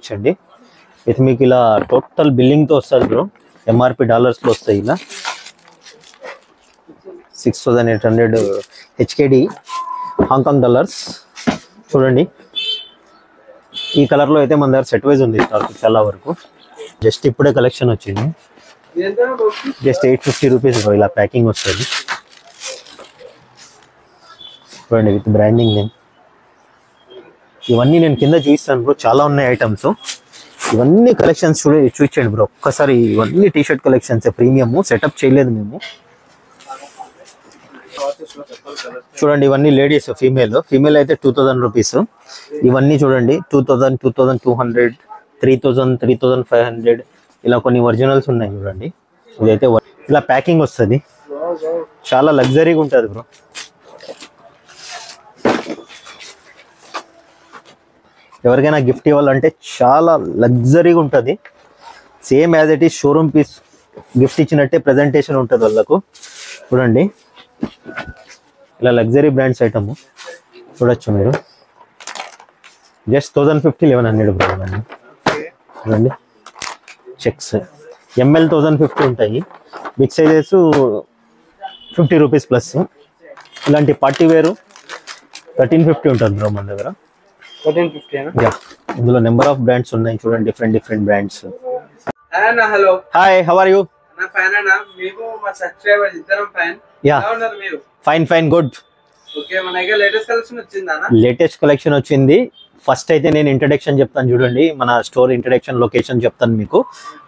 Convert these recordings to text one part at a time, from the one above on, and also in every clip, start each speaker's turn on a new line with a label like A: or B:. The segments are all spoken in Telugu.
A: చూపించండి. ఇది మీకు ఇలా టోటల్ బిల్లింగ్తో వస్తుంది బ్రో. ఎంఆర్పి డాలర్స్లో వస్తాయి. ఇలా 6800 HKD హాంకాంగ్ డాలర్స్. చూడండి ఈ కలర్లో అయితే మన దగ్గర సెట్ వైజ్ ఉంది స్టాక్ చాలా వరకు. జస్ట్ ఇప్పుడే కలెక్షన్ వచ్చింది. Just 850 rupees bro. ఇలా ప్యాకింగ్ వస్తుంది. చూడండి విత్ బ్రాండింగ్ నేమ్. ఇవన్నీ నేను కింద చూపిస్తాను బ్రో. చాలా ఉన్నాయి ఐటమ్స్. ఇవన్నీ కలెక్షన్స్ చూపించండి బ్రో ఒక్కసారి. ఇవన్నీ టీషర్ట్ కలెక్షన్స్ ప్రీమియం, సెటప్ చేయలేదు మేము. చూడండి ఇవన్నీ లేడీస్. ఫీమేల్ అయితే 2000 రూపీస్. ఇవన్నీ చూడండి 2000, 2200, 3000, 3500 ఇలా కొన్ని ఒరిజినల్స్ ఉన్నాయి చూడండి. ఇదైతే ఇలా ప్యాకింగ్ వస్తుంది. చాలా లగ్జరీగా ఉంటుంది బ్రో. ఎవరికైనా గిఫ్ట్ ఇవ్వాలంటే చాలా లగ్జరీగా ఉంటుంది. Same as it is showroom piece gift ఇచ్చినట్టే ప్రజెంటేషన్ ఉంటుంది వాళ్ళకు. చూడండి ఇలా లగ్జరీ బ్రాండ్స్ ఐటమ్ చూడొచ్చు మీరు. Just 1050, 1100 bro. చూడండి చెక్స్ ఎంఎల్ 1050 ఉంటాయి. Big sizes 50 rupees plus. ఇలాంటి పార్టీ వేరు 1350 ఉంటుంది బ్రో మన దగ్గర. 1350. ఇందులో నెంబర్ ఆఫ్ బ్రాండ్స్ ఉన్నాయి చూడండి. Different brands.
B: Hello
A: hi, how are you?
B: నా ఫ్యాన్ అన్న. మీకు మా సబ్స్క్రైబర్స్ ఇద్దరం ఫ్యాన్.
A: యా
B: మీరు?
A: Fine good.
B: ఓకే, మన దగ్గర లేటెస్ట్ కలెక్షన్ వచ్చిందా?
A: లేటెస్ట్ కలెక్షన్ వచ్చింది. ఫస్ట్ అయితే నేను ఇంట్రడక్షన్ చెప్తాను చూడండి. మన స్టోర్ ఇంట్రడక్షన్ లొకేషన్ చెప్తాను మీకు.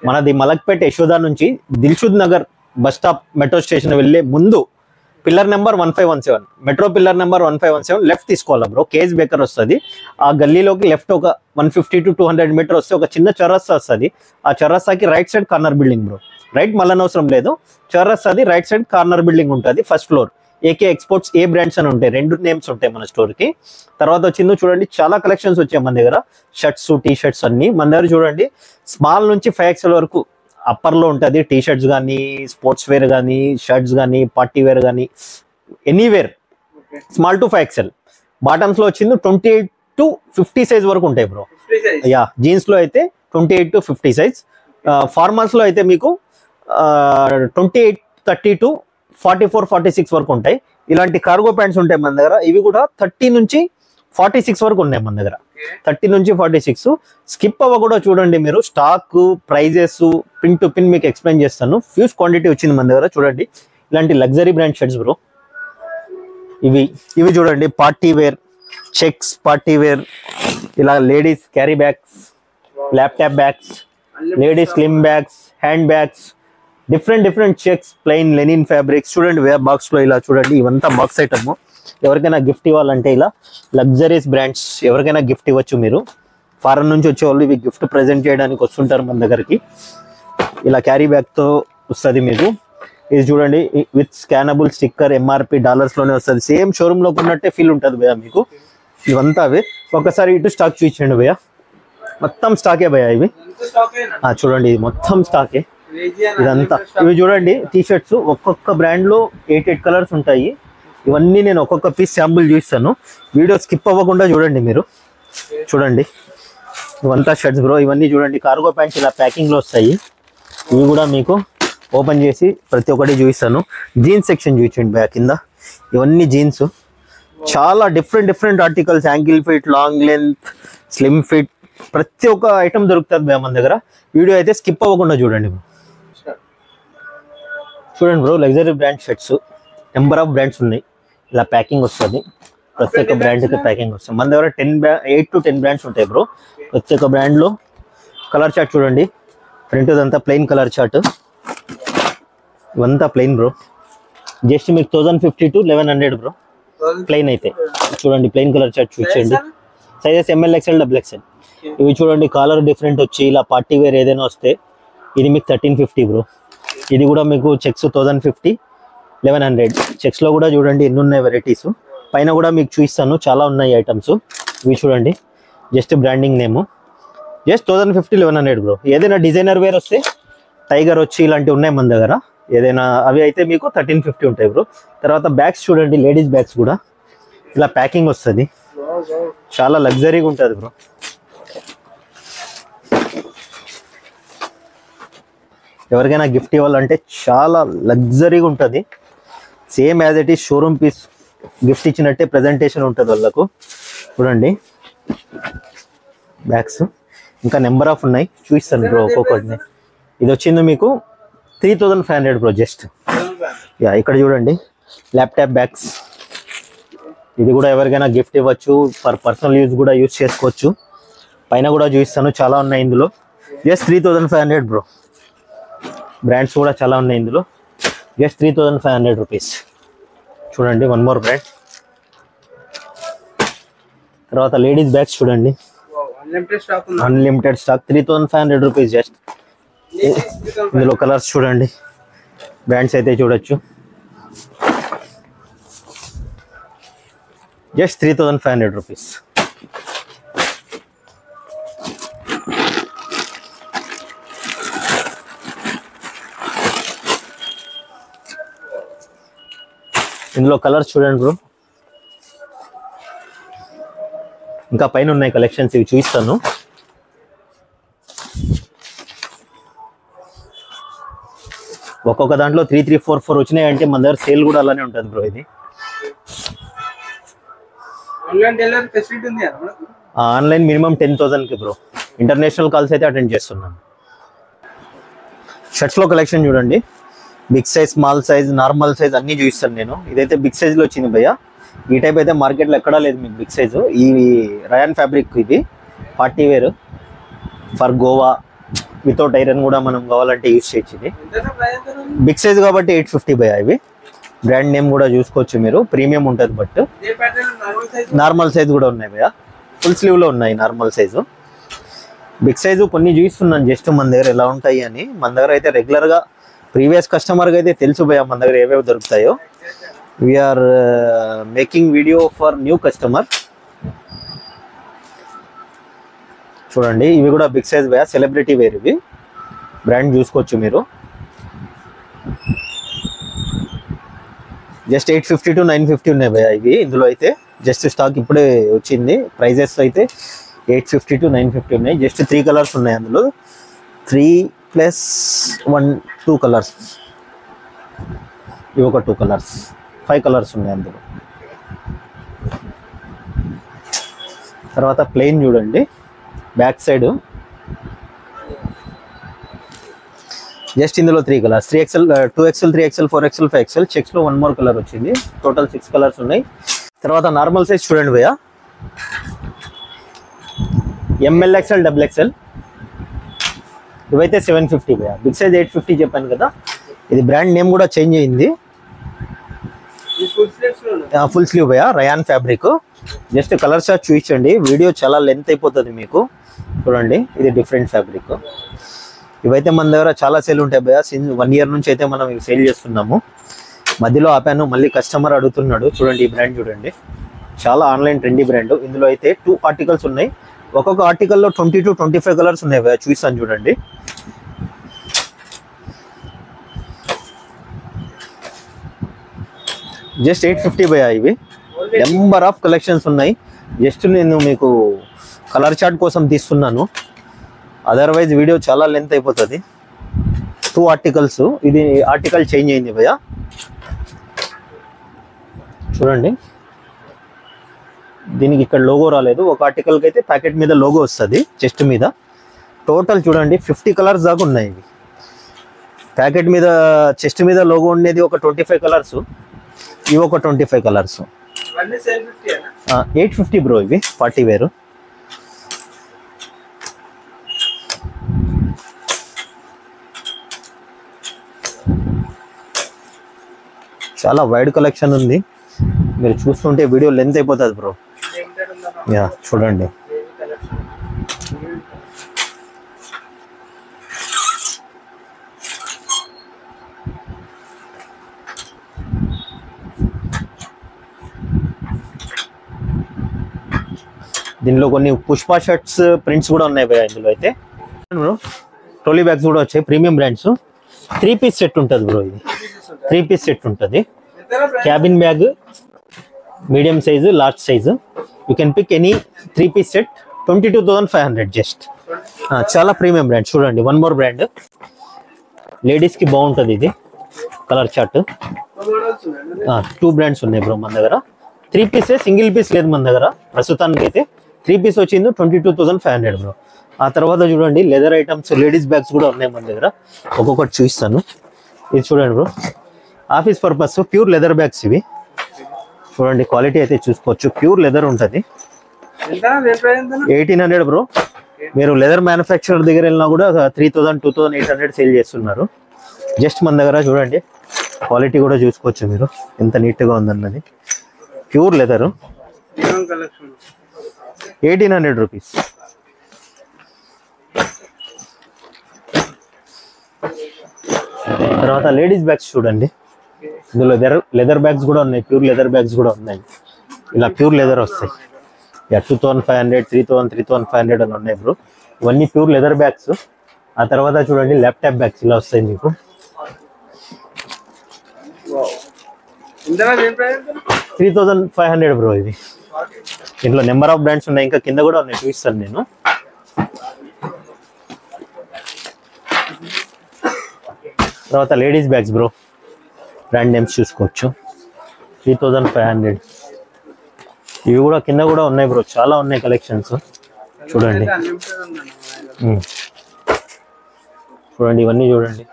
A: మనది మలక్పేట్ యశోదా నుంచి Dilsukhnagar bus stop metro station వెళ్ళే ముందు pillar number 1517, metro pillar number 1517 left తీసుకోవాలి బ్రో. కేజ్ బేకర్ వస్తుంది. ఆ గల్లీలోకి లెఫ్ట్ ఒక 150 to 200 మీటర్ వస్తే ఒక చిన్న చౌరస్తా వస్తుంది. ఆ చౌరస్తాకి right side corner building bro. Right మళ్ళనవసరం లేదు. చౌరస్తాది రైట్ సైడ్ కార్నర్ బిల్డింగ్ ఉంటుంది. ఫస్ట్ ఫ్లోర్ ఏకే ఎక్స్పోర్ట్స్ ఏ బ్రాండ్స్ అని ఉంటాయి. 2 నేమ్స్ ఉంటాయి మన స్టోర్కి. తర్వాత వచ్చిందో చూడండి చాలా కలెక్షన్స్ వచ్చాయి మన దగ్గర. షర్ట్స్, టీ షర్ట్స్ అన్ని మన దగ్గర చూడండి. స్మాల్ నుంచి 5XL వరకు అప్పర్లో ఉంటుంది. టీ షర్ట్స్ కానీ, స్పోర్ట్స్ వేర్ కానీ, షర్ట్స్ కానీ, పార్టీ వేర్ కానీ, ఎనీవేర్ స్మాల్ టు 5XL. బాటమ్స్లో వచ్చింది 28 to 50 సైజ్ వరకు ఉంటాయి బ్రో. యా జీన్స్లో అయితే 28 to 50 సైజ్. ఫార్మల్స్లో అయితే మీకు 28, 30 to 44, 46 వరకు ఉంటాయి. ఇలాంటి కార్గో ప్యాంట్స్ ఉంటాయి మన దగ్గర. ఇవి కూడా 30 నుంచి 46 వరకు ఉన్నాయి మన దగ్గర. 30 నుంచి 46. స్కిప్ అవ్వ కూడా చూడండి మీరు. Stock, prices pin to pin మీకు ఎక్స్ప్లెయిన్ చేస్తాను. ఫ్యూజ్ క్వాంటిటీ వచ్చింది మన దగ్గర. చూడండి ఇలాంటి లగ్జరీ బ్రాండ్ షర్ట్స్ బ్రో. ఇవి చూడండి party wear, checks party wear. ఇలా ladies carry bags, laptop bags, ladies slim bags, hand bags, different checks, plain linen fabrics. చూడండి బాక్స్ లో ఇలా చూడండి. ఇవంతా బాక్స్ ఐటమ్. ఎవరికైనా గిఫ్ట్ ఇవ్వాలంటే ఇలా లగ్జరీస్ బ్రాండ్స్ ఎవరికైనా గిఫ్ట్ ఇవ్వచ్చు మీరు. ఫారెన్ నుంచి వచ్చే వాళ్ళు ఇవి గిఫ్ట్ ప్రెజెంట్ చేయడానికి వస్తుంటారు మన దగ్గరికి. ఇలా క్యారీ బ్యాగ్ తో వస్తుంది మీకు. ఇది చూడండి with scannable sticker, MRP dollars లోనే వస్తుంది. సేమ్ షోరూమ్ లో ఉన్నట్టే ఫీల్ ఉంటుంది భయ్యా మీకు. ఇవంతా అవే. ఒకసారి ఇటు స్టాక్ చూపించండి భయ్యా. మొత్తం స్టాకే భయ్యా ఇవి. చూడండి ఇది మొత్తం స్టాకే ఇదంతా. ఇవి చూడండి టీ షర్ట్స్. ఒక్కొక్క బ్రాండ్ లో 8 కలర్స్ ఉంటాయి. ఇవన్నీ నేను ఒక్కొక్క పీస్ శాంపుల్ చూపిస్తాను. వీడియో స్కిప్ అవ్వకుండా చూడండి మీరు. చూడండి ఇవంతా షర్ట్స్ బ్రో. ఇవన్నీ చూడండి కార్గో ప్యాంట్స్ ఇలా ప్యాకింగ్ లో వస్తాయి. ఇవి కూడా మీకు ఓపెన్ చేసి ప్రతి ఒక్కటి చూపిస్తాను. జీన్స్ సెక్షన్ చూపించండి బ్యాక్ కింద. ఇవన్నీ జీన్స్. చాలా different articles. Ankle fit, long length, slim fit, ప్రతి ఒక్క ఐటమ్ దొరుకుతుంది మన దగ్గర. వీడియో అయితే స్కిప్ అవ్వకుండా చూడండి బ్రో. చూడండి bro luxury brand shirts. Number of brands ఉన్నాయి. ఇలా ప్యాకింగ్ వస్తుంది. ప్రతి ఒక్క బ్రాండ్కి ప్యాకింగ్ వస్తుంది. మన దగ్గర 8 to 10 బ్రాండ్స్ ఉంటాయి బ్రో. ప్రతి ఒక్క బ్రాండ్లో కలర్ చార్ట్ చూడండి. ఫ్రంట్ ఇదంతా ప్లెయిన్ కలర్ చార్ట్. ఇవంతా ప్లెయిన్ బ్రో. జస్ట్ మీకు 1050 to 1100 బ్రో. ప్లెయిన్ అయితే చూడండి. ప్లెయిన్ కలర్ చార్ట్ చూపించండి. Sizes ML, XL, XXL. ఇవి చూడండి కాలర్ డిఫరెంట్ వచ్చి ఇలా పార్టీ వేర్ ఏదైనా వస్తే ఇది మీకు 1350 బ్రో. ఇది కూడా మీకు చెక్స్ 1050, 1100. చెక్స్లో కూడా చూడండి ఎన్ని ఉన్నాయి వెరైటీస్. పైన కూడా మీకు చూపిస్తాను చాలా ఉన్నాయి ఐటమ్స్. ఇవి చూడండి just branding name. Just 1050, 1100 bro. ఏదైనా డిజైనర్ వేర్ వస్తే టైగర్ వచ్చి ఇలాంటివి ఉన్నాయి మన దగ్గర. ఏదైనా అవి అయితే మీకు 1350 ఉంటాయి బ్రో. తర్వాత బ్యాగ్స్ చూడండి. లేడీస్ బ్యాగ్స్ కూడా ఇలా ప్యాకింగ్ వస్తుంది. చాలా లగ్జరీగా ఉంటుంది బ్రో. ఎవరికైనా గిఫ్ట్ ఇవ్వాలంటే చాలా లగ్జరీగా ఉంటుంది. Same as it is showroom piece gift ఇచ్చినట్టే ప్రజెంటేషన్ ఉంటుంది వాళ్ళకు. చూడండి బ్యాగ్స్ ఇంకా నెంబర్ ఆఫ్ ఉన్నాయి, చూపిస్తాను బ్రో ఒక్కొక్కటిని. ఇది వచ్చింది మీకు 3500 బ్రో జస్ట్. యా ఇక్కడ చూడండి ల్యాప్టాప్ బ్యాగ్స్, ఇది కూడా ఎవరికైనా గిఫ్ట్ ఇవ్వచ్చు, ఫర్ పర్సనల్ యూజ్ కూడా యూజ్ చేసుకోవచ్చు. పైన కూడా చూపిస్తాను, చాలా ఉన్నాయి ఇందులో. Just 3500 bro. బ్రాండ్స్ కూడా చాలా ఉన్నాయి ఇందులో. Just 3500 rupees. చూడండి వన్ మోర్ బ్రాండ్. తర్వాత లేడీస్ బ్యాగ్స్ చూడండి, అన్లిమిటెడ్ స్టాక్ 3500 రూపీస్ జస్ట్. ఇందులో కలర్స్ చూడండి, బ్రాండ్స్ అయితే చూడొచ్చు. Just 3500 rupees. ఇందులో కలర్స్ చూడండి బ్రో. ఇంకా పైన ఉన్నాయి కలెక్షన్స్, ఇవి చూపిస్తాను. ఒక్కొక్క దాంట్లో 3344 వచ్చినాయి అంటే మన దగ్గర సేల్ కూడా అలానే ఉంటుంది బ్రో. ఇది ఆన్లైన్ మినిమం 10,000కి బ్రో. ఇంటర్నేషనల్ కాల్స్ అయితే అటెండ్ చేస్తున్నాను. షర్ట్స్ లో కలెక్షన్ చూడండి, big size, small size, normal size అన్ని చూపిస్తాను నేను. ఇదైతే బిగ్ సైజ్ లో వచ్చింది భయ్య. ఈ టైప్ అయితే మార్కెట్లో ఎక్కడా లేదు మీకు బిగ్ సైజు. ఈ రయాన్ ఫ్యాబ్రిక్, ఇది party wear for Goa, without iron కూడా మనం కావాలంటే యూజ్ చేయొచ్చు. ఇది బిగ్ సైజ్ కాబట్టి 850 భయ్య. ఇవి బ్రాండ్ నేమ్ కూడా చూసుకోవచ్చు మీరు, ప్రీమియం ఉంటుంది. బట్ నార్మల్ సైజ్ కూడా ఉన్నాయి భయ్య, ఫుల్ స్లీవ్ లో ఉన్నాయి నార్మల్ సైజు. బిగ్ సైజు కొన్ని చూపిస్తున్నాను జస్ట్ మన దగ్గర ఎలా ఉంటాయి అని. మన దగ్గర అయితే రెగ్యులర్ గా ప్రీవియస్ కస్టమర్కి అయితే తెలుసు భయ్య మన దగ్గర ఏవేవి దొరుకుతాయో. We're making video for new customer. చూడండి ఇవి కూడా బిగ్ సైజ్ భయ్య, సెలబ్రిటీ వేర్. ఇవి బ్రాండ్ చూసుకోవచ్చు మీరు. జస్ట్ 850 to 950 ఉన్నాయి భయ్య ఇవి. ఇందులో అయితే జస్ట్ స్టాక్ ఇప్పుడే వచ్చింది. ప్రైజెస్ అయితే 850 to 950 ఉన్నాయి. జస్ట్ 3 కలర్స్ ఉన్నాయి అందులో. 3+1 2 కలర్స్. ఇవి ఒక 2 కలర్స్, 5 కలర్స్ ఉన్నాయి అందులో. తర్వాత ప్లెయిన్ చూడండి, బ్యాక్ సైడ్ జస్ట్ ఇందులో 3 colours, 3XL, 2XL, 3XL, 4XL, 5XL. Checks లో 1 మోర్ కలర్ వచ్చింది. టోటల్ 6 కలర్స్ ఉన్నాయి. తర్వాత నార్మల్ సైజ్ చూడండి భయ్య, MLXL, XXL. ఇవైతే 750 భయ్య. బిగ్ సైజ్ 850 చెప్పాను కదా. ఇది బ్రాండ్ నేమ్ కూడా చేంజ్ అయింది. ఫుల్ స్లీవ్ భయ్య, rayon fabric. Just colour short చూపించండి, వీడియో చాలా లెంత్ అయిపోతుంది మీకు. చూడండి ఇది డిఫరెంట్ ఫ్యాబ్రిక్. ఇవైతే మన దగ్గర చాలా సేల్ ఉంటాయి భయ్య. 1 year నుంచి అయితే మనం ఇవి సేల్ చేస్తున్నాము. మధ్యలో ఆపాను, మళ్ళీ కస్టమర్ అడుగుతున్నాడు. చూడండి ఈ బ్రాండ్ చూడండి, చాలా ఆన్లైన్ ట్రెండీ బ్రాండ్. ఇందులో అయితే 2 ఆర్టికల్స్ ఉన్నాయి. ఒక్కొక్క ఆర్టికల్లో 20 to 25 కలర్స్ ఉన్నాయి భయ్య. చూపిస్తాను చూడండి. జస్ట్ 850 భయ్య. ఇవి నెంబర్ ఆఫ్ కలెక్షన్స్ ఉన్నాయి. జస్ట్ నేను మీకు కలర్ చార్ట్ కోసం తీస్తున్నాను, అదర్వైజ్ వీడియో చాలా లెంత్ అయిపోతుంది. 2 ఆర్టికల్స్. ఇది ఆర్టికల్ చేంజ్ అయింది భయ్య. చూడండి దీనికి ఇక్కడ లోగో రాలేదు. ఒక ఆర్టికల్కి అయితే ప్యాకెట్ మీద లోగో వస్తుంది, చెస్ట్ మీద. టోటల్ చూడండి 50 కలర్స్ దాకా ఉన్నాయి. ఇవి ప్యాకెట్ మీద, చెస్ట్ మీద లోగో ఉండేది ఒక 25 కలర్స్. ఇవి ఒక 25 కలర్స్. 850 బ్రో. ఇవి పార్టీ వేరు. చాలా వైడ్ కలెక్షన్ ఉంది. మీరు చూస్తుంటే వీడియో లెంత్ అయిపోతుంది బ్రో. యా చూడండి. దీనిలో కొన్ని పుష్ప షర్ట్స్ ప్రింట్స్ కూడా ఉన్నాయి భయ్య. ఇందులో అయితే ట్రోలీ బ్యాగ్స్ కూడా వచ్చాయి, ప్రీమియం బ్రాండ్స్. 3 పీస్ సెట్ ఉంటుంది బ్రో. ఇది 3 పీస్ సెట్ ఉంటుంది. Cabin bag, medium size, large size. You can pick any 3 piece set. 22,500 just. చాలా ప్రీమియం బ్రాండ్. చూడండి 1 మోర్ బ్రాండ్. లేడీస్ కి బాగుంటది ఇది కలర్ చార్ట్. 2 బ్రాండ్స్ ఉన్నాయి బ్రో మన దగ్గర. 3 పీసే, సింగిల్ పీస్ లేదు మన దగ్గర ప్రస్తుతానికి అయితే. 3 పీస్ వచ్చింది 22,500 బ్రో. ఆ తర్వాత చూడండి లెదర్ ఐటమ్స్, లేడీస్ బ్యాగ్స్ కూడా ఉన్నాయి మన దగ్గర. ఒక్కొక్కటి చూపిస్తాను. ఇది చూడండి bro, office purpose pure leather bags ఇవి. చూడండి క్వాలిటీ అయితే చూసుకోవచ్చు, ప్యూర్ లెదర్ ఉంటుంది. 1800 బ్రో. మీరు లెదర్ మ్యానుఫ్యాక్చరర్ దగ్గర వెళ్ళినా కూడా 3000, 2800 సేల్ చేస్తున్నారు. జస్ట్ మన దగ్గర చూడండి క్వాలిటీ కూడా చూసుకోవచ్చు మీరు ఎంత నీట్గా ఉందన్నది. Pure leather 1800 rupees. తర్వాత లేడీస్ బ్యాగ్స్ చూడండి, ఇందులో లెదర్ బ్యాగ్స్ కూడా ఉన్నాయి, ప్యూర్ లెదర్ బ్యాగ్స్ కూడా ఉన్నాయి. ఇలా ప్యూర్ లెదర్ వస్తాయి. 2500, 3000, 3500 అని ఉన్నాయి బ్రో. ఇవన్నీ ప్యూర్ లెదర్ బ్యాగ్స్. ఆ తర్వాత చూడండి ల్యాప్టాప్ బ్యాగ్స్ ఇలా వస్తాయి మీకు. 3500 బ్రో ఇది. ఇంట్లో నెంబర్ ఆఫ్ బ్రాండ్స్ ఉన్నాయి, ఇంకా కింద కూడా ఉన్నాయి చూపిస్తాను నేను. తర్వాత ladies bags bro, brand names చూసుకోవచ్చు. 3500. ఇవి కూడా కింద కూడా ఉన్నాయి బ్రో, చాలా ఉన్నాయి కలెక్షన్స్. చూడండి చూడండి ఇవన్నీ చూడండి,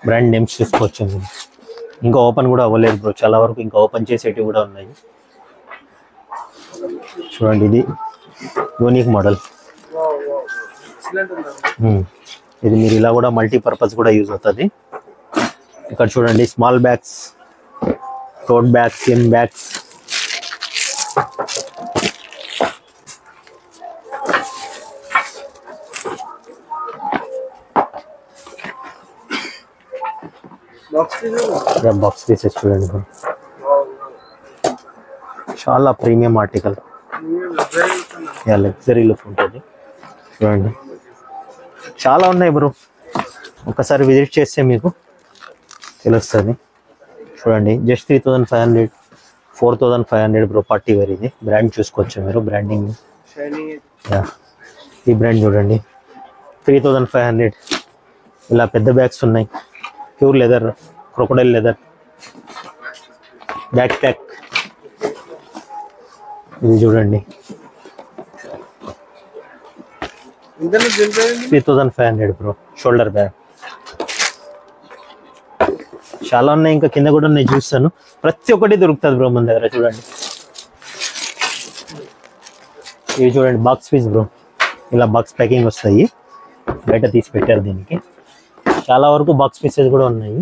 A: బ్రాండ్ నేమ్స్ చూసుకోవచ్చు మీరు. ఇంకా ఓపెన్ కూడా అవ్వలేదు బ్రో, చాలా వరకు ఇంకా ఓపెన్ చేసేటివి కూడా ఉన్నాయి. చూడండి ఇది యూనిక్ మోడల్. ఇది మీరు ఇలా కూడా మల్టీపర్పస్ కూడా యూజ్ అవుతుంది. ఇక్కడ చూడండి small bags, tote bags, slim bags. Box pieces చూడండి బ్రో, చాలా ప్రీమియం ఆర్టికల్, లగ్జరీ లుక్ ఉంటుంది. చూడండి చాలా ఉన్నాయి బ్రో, ఒకసారి విజిట్ చేస్తే మీకు తెలుస్తుంది. చూడండి జస్ట్ 3500, 4500 బ్రో. పార్టీ వేర్ ఇది. బ్రాండ్ చూసుకోవచ్చు మీరు, బ్రాండింగ్. ఈ బ్రాండ్ చూడండి 3500. ఇలా పెద్ద బ్యాగ్స్ ఉన్నాయి, pure leather, crocodile leather. Back pack ఇది చూడండి 3500 బ్రో. షోల్డర్ బ్యాగ్ చాలా ఉన్నాయి, ఇంకా కింద కూడా ఉన్నాయి చూస్తాను. ప్రతి ఒక్కటి దొరుకుతుంది బ్రో మన దగ్గర. చూడండి ఇవి చూడండి బాక్స్ పీస్ బ్రో, ఇలా బాక్స్ ప్యాకింగ్ వస్తాయి, బయట తీసి పెట్టారు దీనికి. చాలా వరకు బాక్స్ పీసెస్ కూడా ఉన్నాయి.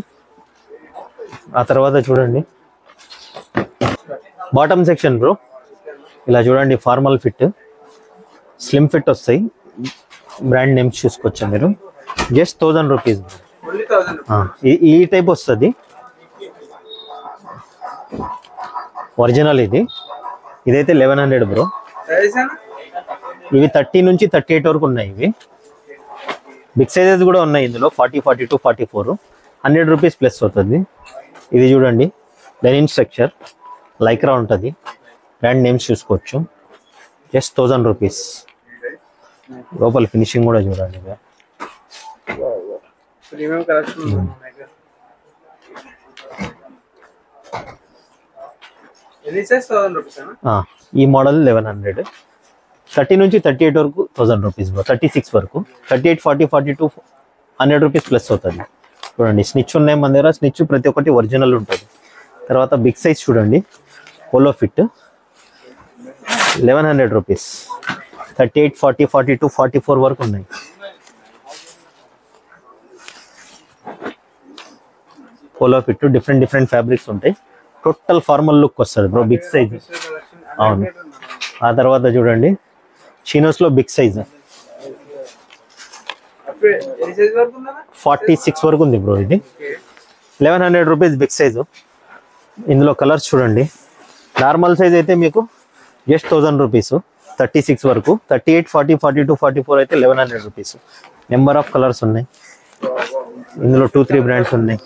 A: ఆ తర్వాత చూడండి బాటమ్ సెక్షన్ బ్రో, ఇలా చూడండి ఫార్మల్ ఫిట్, స్లిమ్ ఫిట్ వస్తాయి. బ్రాండ్ నేమ్స్ చూసుకోవచ్చు మీరు. Just 1000 rupees. ఈ టైప్ వస్తుంది ఒరిజినల్. ఇదైతే 1100 బ్రో. ఇవి 30 నుంచి 38 వరకు ఉన్నాయి. ఇవి బిగ్ సైజెస్ కూడా ఉన్నాయి ఇందులో, 40, 42, 44. 100 రూపీస్ ప్లస్ అవుతుంది. ఇది చూడండి డెనిమ్ స్ట్రక్చర్, లైక్రా ఉంటుంది. బ్రాండ్ నేమ్స్ చూసుకోవచ్చు. Just 1000 rupees. లోపల ఫినిషింగ్ కూడా చూడండి. ఈ మోడల్ 1100. 30 నుంచి 38 వరకు 1000 రూపీస్ బ్రో. 36 వరకు 38, 40, 42, 100 రూపీస్ ప్లస్ అవుతుంది. చూడండి స్నిచ్ ఉన్నాయి మన దగ్గర. స్నిచ్ ప్రతి ఒక్కటి ఒరిజినల్ ఉంటుంది. తర్వాత బిగ్ సైజ్ చూడండి, పోలో ఫిట్ 1100 రూపీస్. 38, 40, 42, 44 వరకు ఉన్నాయి. పోలో ఫిట్ డిఫరెంట్ ఫ్యాబ్రిక్స్ ఉంటాయి. టోటల్ ఫార్మల్ లుక్ వస్తుంది బ్రో. Big size. అవును. ఆ తర్వాత చూడండి చినోస్ లో బిగ్ సైజ్ 46 వరకు ఉంది బ్రో. ఇది 1100 రూపీస్ బిగ్ సైజు. ఇందులో కలర్స్ చూడండి. నార్మల్ సైజ్ అయితే మీకు జస్ట్ 1000 రూపీస్. 36 వరకు. 38, 40, 42, 44 అయితే 1100 రూపీస్. నెంబర్ ఆఫ్ కలర్స్ ఉన్నాయి ఇందులో. 2-3 బ్రాండ్స్ ఉన్నాయి.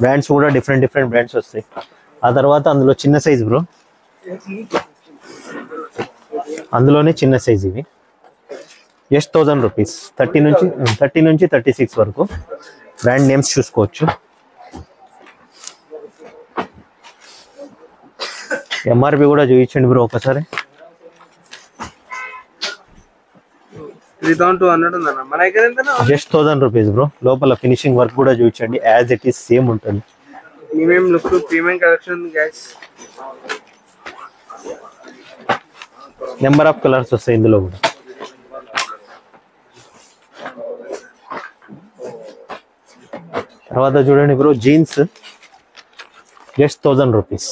A: బ్రాండ్స్ కూడా డిఫరెంట్ బ్రాండ్స్ వస్తాయి. ఆ తర్వాత అందులో చిన్న సైజ్ బ్రో, అందులోనే చిన్న సైజ్. ఇవి జస్ట్ 1000 రూపీస్. 30 నుంచి 36 వరకు. బ్రాండ్ నేమ్స్ చూసుకోవచ్చు. ఎంఆర్పి కూడా చూపించండి బ్రో ఒకసారి.
B: 3200 ఉందన్న. మన దగ్గర ఎంతనా?
A: Just 1000 rupees bro. లోపల ఫినిషింగ్ వర్క్ కూడా చూపించండి, యాజ్ ఇట్ ఈస్ సేమ్ ఉంటుంది.
B: Premium look, premium collection guys.
A: Number of colours వస్తాయి ఇందులో కూడా. తర్వాత చూడండి బ్రో, జీన్స్ జస్ట్ 1000 రూపీస్.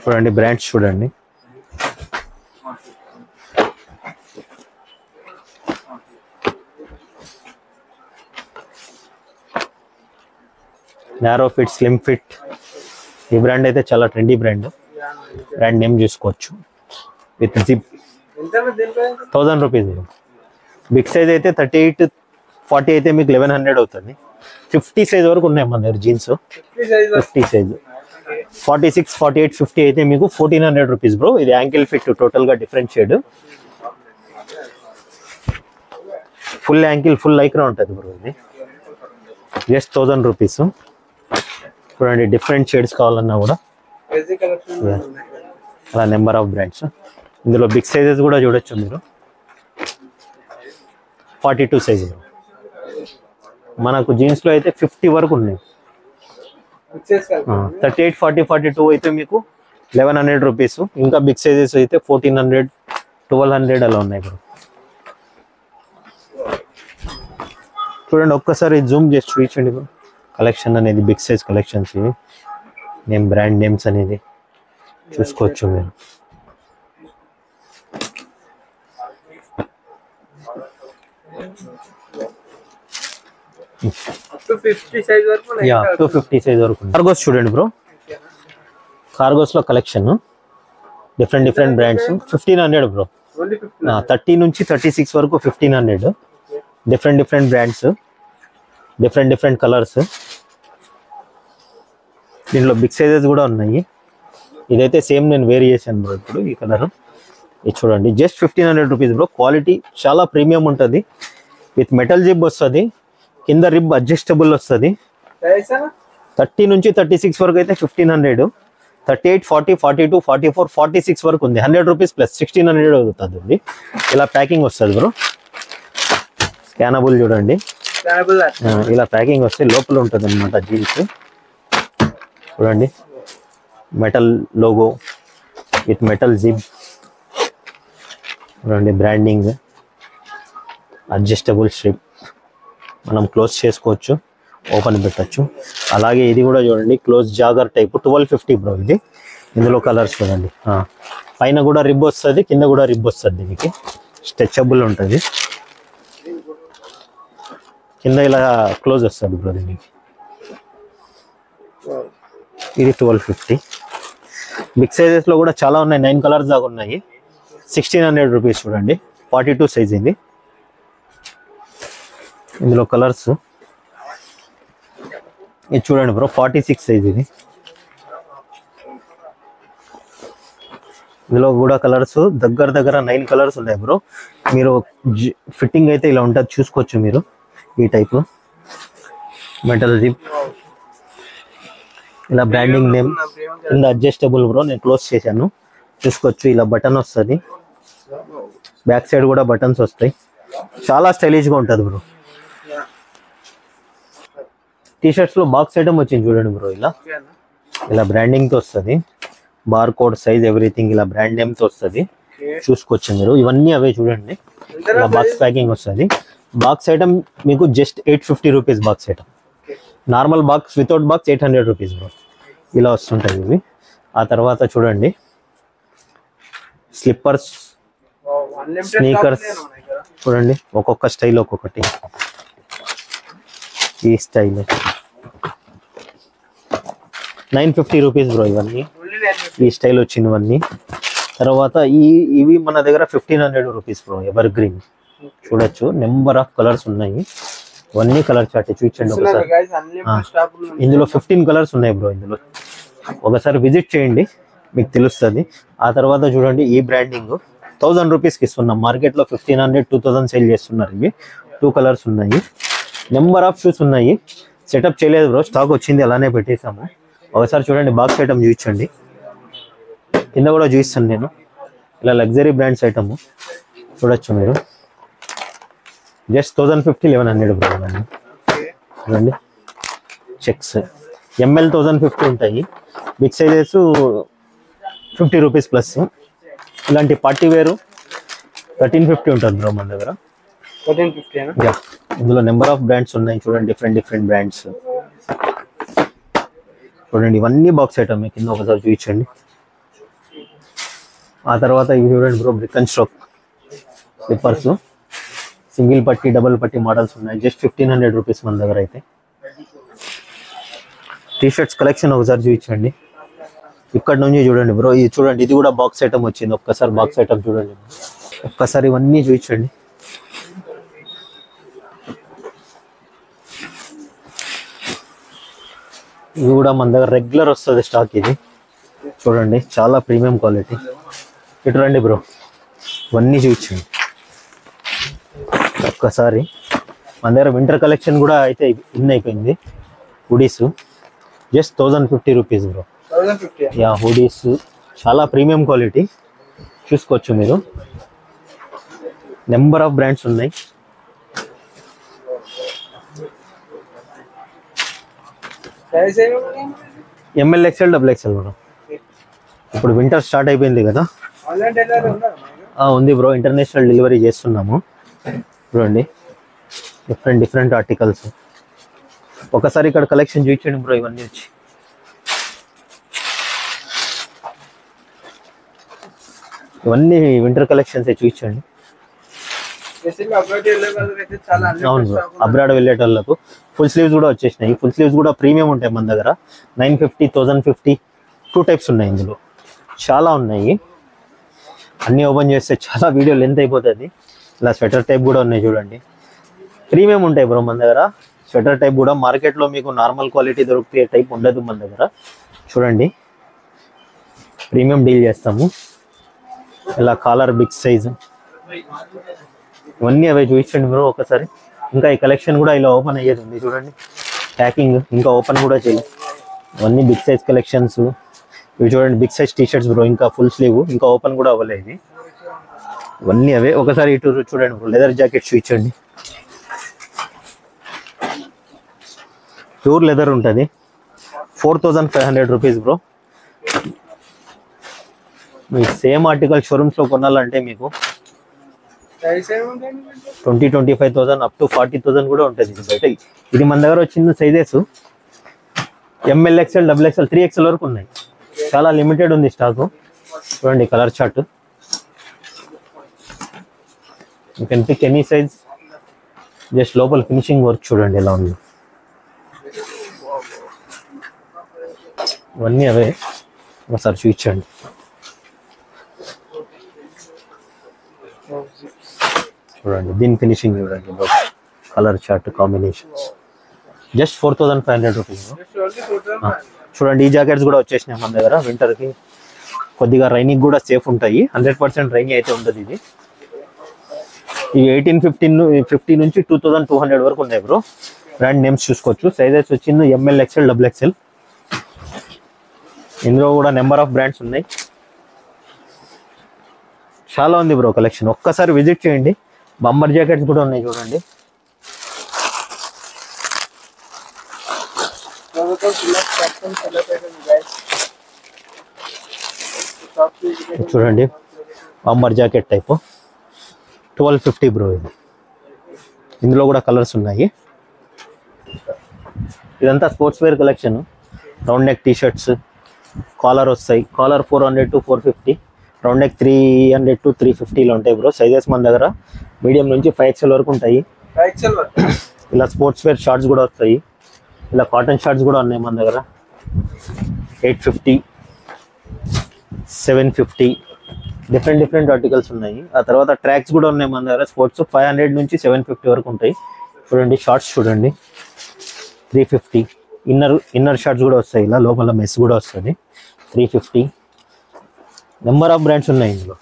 A: చూడండి బ్రాండ్స్ చూడండి. Narrow fit, slim fit. ఈ బ్రాండ్ అయితే చాలా ట్రెండీ బ్రాండ్. బ్రాండ్ నేమ్ చూసుకోవచ్చు. With zip. 1000 rupees. Big size అయితే 38-40 అయితే మీకు 1100 అవుతుంది. 50 సైజ్ వరకు ఉన్నాయి మన దగ్గర జీన్స్. 50 సైజ్ 46, 48, 50 అయితే మీకు 1400 రూపీస్ బ్రో. ఇది యాంకిల్ ఫిట్, టోటల్ గా different shade. Full ankle, full Lycra ఉంటుంది బ్రో. ఇది జస్ట్ 1000 రూపీస్. చూడండి డిఫరెంట్ షేడ్స్ కావాలన్నా కూడా అలా నెంబర్ ఆఫ్ బ్రాండ్స్. ఇందులో బిగ్ సైజెస్ కూడా చూడొచ్చు మీరు. 42 సైజ్. మనకు జీన్స్ లో అయితే 50 వరకు ఉన్నాయి. 38, 40, 42 అయితే మీకు 1100 రూపీస్. ఇంకా బిగ్ సైజెస్ అయితే 1400, 1200 అలా ఉన్నాయి బ్రో. చూడండి ఒక్కసారి జూమ్ చేసి చూపించండి బ్రో. కలెక్షన్ అనేది బిగ్ సైజ్ కలెక్షన్స్ ఇవి. నేమ్ బ్రాండ్ నేమ్స్ అనేది చూసుకోవచ్చు మీరు.
B: up to 50 సైజ్ వరకు ఉన్నాయి.
A: యా, 250 సైజ్ వరకు. కార్గోస్ చూడండి బ్రో. కార్గోస్ లో కలెక్షన్ డిఫరెంట్ బ్రాండ్స్. 1500 బ్రో. 30 నుంచి 36 వరకు 1500. Different brands, different colours. దీంట్లో బిగ్ సైజెస్ కూడా ఉన్నాయి. ఇదైతే సేమ్ నేను వేర్ చేశాను బ్రో ఇప్పుడు ఈ కలర్. ఇది చూడండి జస్ట్ 1500 రూపీస్ బ్రో. క్వాలిటీ చాలా ప్రీమియం ఉంటుంది. విత్ మెటల్ జిప్ వస్తుంది, కింద రిబ్ అడ్జస్టబుల్ వస్తుంది. 30 నుంచి 36 వరకు అయితే 1500. 38, 40, 42, 44, 46 వరకు ఉంది. 100 రూపీస్ ప్లస్ 1600 అవుతుంది. ఇలా ప్యాకింగ్ వస్తుంది బ్రో. స్కానబుల్ చూడండి. ఇలా ప్యాకింగ్ వస్తే లోపల ఉంటుంది అనమాట జీన్స్. చూడండి metal logo with metal zip. చూడండి బ్రాండింగ్, అడ్జస్టబుల్ స్ట్రిప్. మనం క్లోజ్ చేసుకోవచ్చు, ఓపెన్ పెట్టచ్చు. అలాగే ఇది కూడా చూడండి క్లోజ్ జాగర్ టైప్. 1250 బ్రో ఇది. ఇందులో కలర్స్ చూడండి. పైన కూడా రిబ్ వస్తుంది, కింద కూడా రిబ్ వస్తుంది. దీనికి స్ట్రెచబుల్ ఉంటుంది. కింద ఇలా క్లోజ్ వస్తుంది బ్రో దీనికి. ఇది 1250. బిగ్ సైజెస్ లో కూడా చాలా ఉన్నాయి. 9 కలర్స్ దాకా ఉన్నాయి. 1600 రూపీస్. చూడండి 42 సైజ్ ఇది. ఇందులో కలర్స్ ఇది చూడండి బ్రో. 46 సైజ్ ఇది. ఇందులో కూడా కలర్స్ దగ్గర 9 కలర్స్ ఉన్నాయి బ్రో. మీరు ఫిట్టింగ్ అయితే ఇలా ఉంటుంది, చూసుకోవచ్చు మీరు. ఈ టైప్ మెటల్ జిప్. ఇలా బ్రాండింగ్ నేమ్ కింద అడ్జస్టబుల్ బ్రో. నేను క్లోజ్ చేశాను, చూసుకోవచ్చు. ఇలా బటన్ వస్తుంది, బ్యాక్ సైడ్ కూడా బటన్స్ వస్తాయి. చాలా స్టైలిష్ గా ఉంటుంది బ్రో. టీ షర్ట్స్ లో బాక్స్ ఐటమ్ వచ్చింది చూడండి బ్రో. ఇలా బ్రాండింగ్ తో వస్తుంది. బార్ కోడ్, సైజ్, ఎవ్రీథింగ్ ఇలా బ్రాండ్ నేమ్ తో వస్తుంది. చూసుకోవచ్చు మీరు. ఇవన్నీ అవే చూడండి. ఇలా బాక్స్ ప్యాకింగ్ వస్తుంది. బాక్స్ ఐటమ్ మీకు just 850 rupees box item. Normal box without box 800 rupees bro. ఇలా వస్తుంటాయి ఇవి. ఆ తర్వాత చూడండి స్లిప్పర్స్, స్నీకర్స్ చూడండి. ఒక్కొక్క స్టైల్ ఒక్కొక్కటి. ఈ స్టైల్ 950 రూపీస్ బ్రో ఇవన్నీ. ఈ స్టైల్ వచ్చినవన్నీ. తర్వాత ఇవి మన దగ్గర 1500 రూపీస్ బ్రో. ఎవర్ గ్రీన్ చూడొచ్చు. నెంబర్ ఆఫ్ కలర్స్ ఉన్నాయి. ఇవన్నీ కలర్ చార్ట్ చూపించండి ఒకసారి. ఇందులో 15 కలర్స్ ఉన్నాయి బ్రో. ఇందులో ఒకసారి విజిట్ చేయండి, మీకు తెలుస్తుంది. ఆ తర్వాత చూడండి ఈ బ్రాండింగ్ 1000 రూపీస్కి ఇస్తున్నాం. మార్కెట్లో 1500, 2000 సేల్ చేస్తున్నారు. ఇవి 2 కలర్స్ ఉన్నాయి. నెంబర్ ఆఫ్ షూస్ ఉన్నాయి. సెటప్ చేయలేదు బ్రో, స్టాక్ వచ్చింది అలానే పెట్టేసాము. ఒకసారి చూడండి, బాక్స్ ఐటమ్ చూపించండి. కింద కూడా చూపిస్తాను నేను. ఇలా లగ్జరీ బ్రాండ్స్ ఐటమ్ చూడొచ్చు మీరు. Just 1050 1100 bro. చూడండి చెక్స్ ఎంఎల్ 1050 ఉంటాయి. Big sizes 50 rupees plus. ఇలాంటి పార్టీ వేరు 1350 ఉంటుంది బ్రో మన దగ్గర.
B: 1350
A: యా, ఇందులో నెంబర్ ఆఫ్ బ్రాండ్స్ ఉన్నాయి చూడండి, డిఫరెంట్ బ్రాండ్స్. చూడండి ఇవన్నీ బాక్స్ ఐటమ్ కింద ఒకసారి చూపించండి. ఆ తర్వాత ఇవి చూడండి bro, brick and stroke slippers, single పట్టి డబుల్ పట్టి మోడల్స్ ఉన్నాయి. జస్ట్ 1500 రూపీస్ మన దగ్గర అయితే. టీ షర్ట్స్ కలెక్షన్ ఒకసారి చూపించండి. ఇక్కడ నుంచి చూడండి బ్రో, ఇది చూడండి, ఇది కూడా బాక్స్ ఐటమ్ వచ్చింది. ఒక్కసారి బాక్స్ ఐటమ్ చూడండి, ఒక్కసారి ఇవన్నీ చూపించండి. ఇది కూడా మన దగ్గర రెగ్యులర్ వస్తుంది స్టాక్. ఇది చూడండి, చాలా ప్రీమియం క్వాలిటీ. ఇటు రండి బ్రో, ఇవన్నీ చూపించండి ఒక్కసారి. మన దగ్గర వింటర్ కలెక్షన్ కూడా అయితే ఇన్ అయిపోయింది. Hoodies just 1050 rupees bro.
B: 1050
A: yeah, hoodies చాలా ప్రీమియం క్వాలిటీ చూసుకోవచ్చు మీరు. నెంబర్ ఆఫ్ బ్రాండ్స్ ఉన్నాయి.
B: సైజ్ ఏమో
A: ML XL double XL bro. ఇప్పుడు వింటర్ స్టార్ట్ అయిపోయింది కదా.
B: ఆన్లైన్ డెలివరీ ఉందా?
A: ఉంది బ్రో, ఇంటర్నేషనల్ డెలివరీ చేస్తున్నాము. చూడండి డిఫరెంట్ ఆర్టికల్స్. ఒకసారి ఇక్కడ కలెక్షన్ చూపించండి బ్రో. ఇవన్నీ వచ్చి ఇవన్నీ వింటర్ కలెక్షన్స్ చూపించండి. అవును బ్రో, అబ్రాడ్ వెళ్ళేటోళ్ళకు ఫుల్ స్లీవ్స్ కూడా వచ్చేసినాయి. ఫుల్ స్లీవ్స్ కూడా ప్రీమియం ఉంటాయి మన దగ్గర. 950 1050 2 టైప్స్ ఉన్నాయి. ఇందులో చాలా ఉన్నాయి. అన్నీ ఓపెన్ చేస్తే చాలా వీడియో లెంత్ అయిపోతుంది. ఇలా స్వెటర్ టైప్ కూడా ఉన్నాయి చూడండి, ప్రీమియం ఉంటాయి బ్రో మన దగ్గర. స్వెటర్ టైప్ కూడా మార్కెట్లో మీకు నార్మల్ క్వాలిటీ దొరికే టైప్ ఉండదు మన దగ్గర. చూడండి ప్రీమియం డీల్ చేస్తాము. ఇలా కాలర్ బిగ్ సైజ్, ఇవన్నీ అవే చూపించండి బ్రో ఒకసారి. ఇంకా ఈ కలెక్షన్ కూడా ఇలా ఓపెన్ అయ్యేది ఉంది చూడండి. ప్యాకింగ్ ఇంకా ఓపెన్ కూడా చేయాలి. ఇవన్నీ బిగ్ సైజ్ కలెక్షన్స్. ఇవి చూడండి big size T shirts bro, ఇంకా ఫుల్ స్లీవ్, ఇంకా ఓపెన్ కూడా అవ్వలేదు. ఇవన్నీ అవే. ఒకసారి ఇటు చూడండి బ్రో, లెదర్ జాకెట్స్ చూపించండి. ప్యూర్ లెదర్ ఉంటుంది. 4500 రూపీస్ బ్రో. మీకు సేమ్ ఆర్టికల్ షోరూమ్స్లో కొనాలంటే మీకు 20-25,000 అప్ టు 40,000 కూడా ఉంటుంది. ఇది బయట. ఇది మన దగ్గర వచ్చిన sizes M L XL double XL 3XL వరకు ఉన్నాయి. చాలా లిమిటెడ్ ఉంది స్టాకు. చూడండి colour chart. You can pick any size. Just లోపల ఫినిషింగ్ వర్క్ చూడండి ఎలా ఉంది. ఇవన్నీ అవే. ఒకసారి చూపించండి. చూడండి దీని ఫినిషింగ్ చూడండి, colour chart combinations. Just 4500 rupees. చూడండి ఈ జాకెట్స్ కూడా వచ్చేసినాయి మన దగ్గర. వింటర్కి కొద్దిగా రైనింగ్ కూడా సేఫ్ ఉంటాయి. 100% రైనింగ్ అయితే ఉంటుంది. ఇది ఇవి 1850 నుంచి 2200 వరకు ఉన్నాయి బ్రో. బ్రాండ్ నేమ్స్ చూసుకోవచ్చు. సైజెస్ వచ్చింది ఎంఎల్ ఎక్స్ఎల్ డబుల్ ఎక్స్ఎల్. ఇందులో కూడా నెంబర్ ఆఫ్ బ్రాండ్స్ ఉన్నాయి. చాలా ఉంది బ్రో కలెక్షన్. ఒక్కసారి విజిట్ చేయండి. బంబర్ జాకెట్స్ కూడా ఉన్నాయి చూడండి. చూడండి బంబర్ జాకెట్ టైప్ 1250 బ్రో. ఇది ఇందులో కూడా కలర్స్ ఉన్నాయి. ఇదంతా sports wear collection. Round neck T shirts, collar వస్తాయి. Collar 400 to 450, round neck 300 to 350లో ఉంటాయి బ్రో. సైజెస్ మన దగ్గర మీడియం నుంచి 5XL వరకు ఉంటాయి. ఇలా స్పోర్ట్స్ వేర్ షార్ట్స్ కూడా వస్తాయి. ఇలా కాటన్ షార్ట్స్ కూడా ఉన్నాయి మన దగ్గర. 850, 750 డిఫరెంట్ ఆర్టికల్స్ ఉన్నాయి. ఆ తర్వాత ట్రాక్స్ కూడా ఉన్నాయి మన దగ్గర. స్పోర్ట్స్ 500 నుంచి 750 వరకు ఉంటాయి. చూడండి షార్ట్స్ చూడండి 350. ఇన్నర్ షార్ట్స్ కూడా వస్తాయి. ఇలా లోపల మెస్ కూడా వస్తుంది 350. నెంబర్ ఆఫ్ బ్రాండ్స్ ఉన్నాయి ఇందులో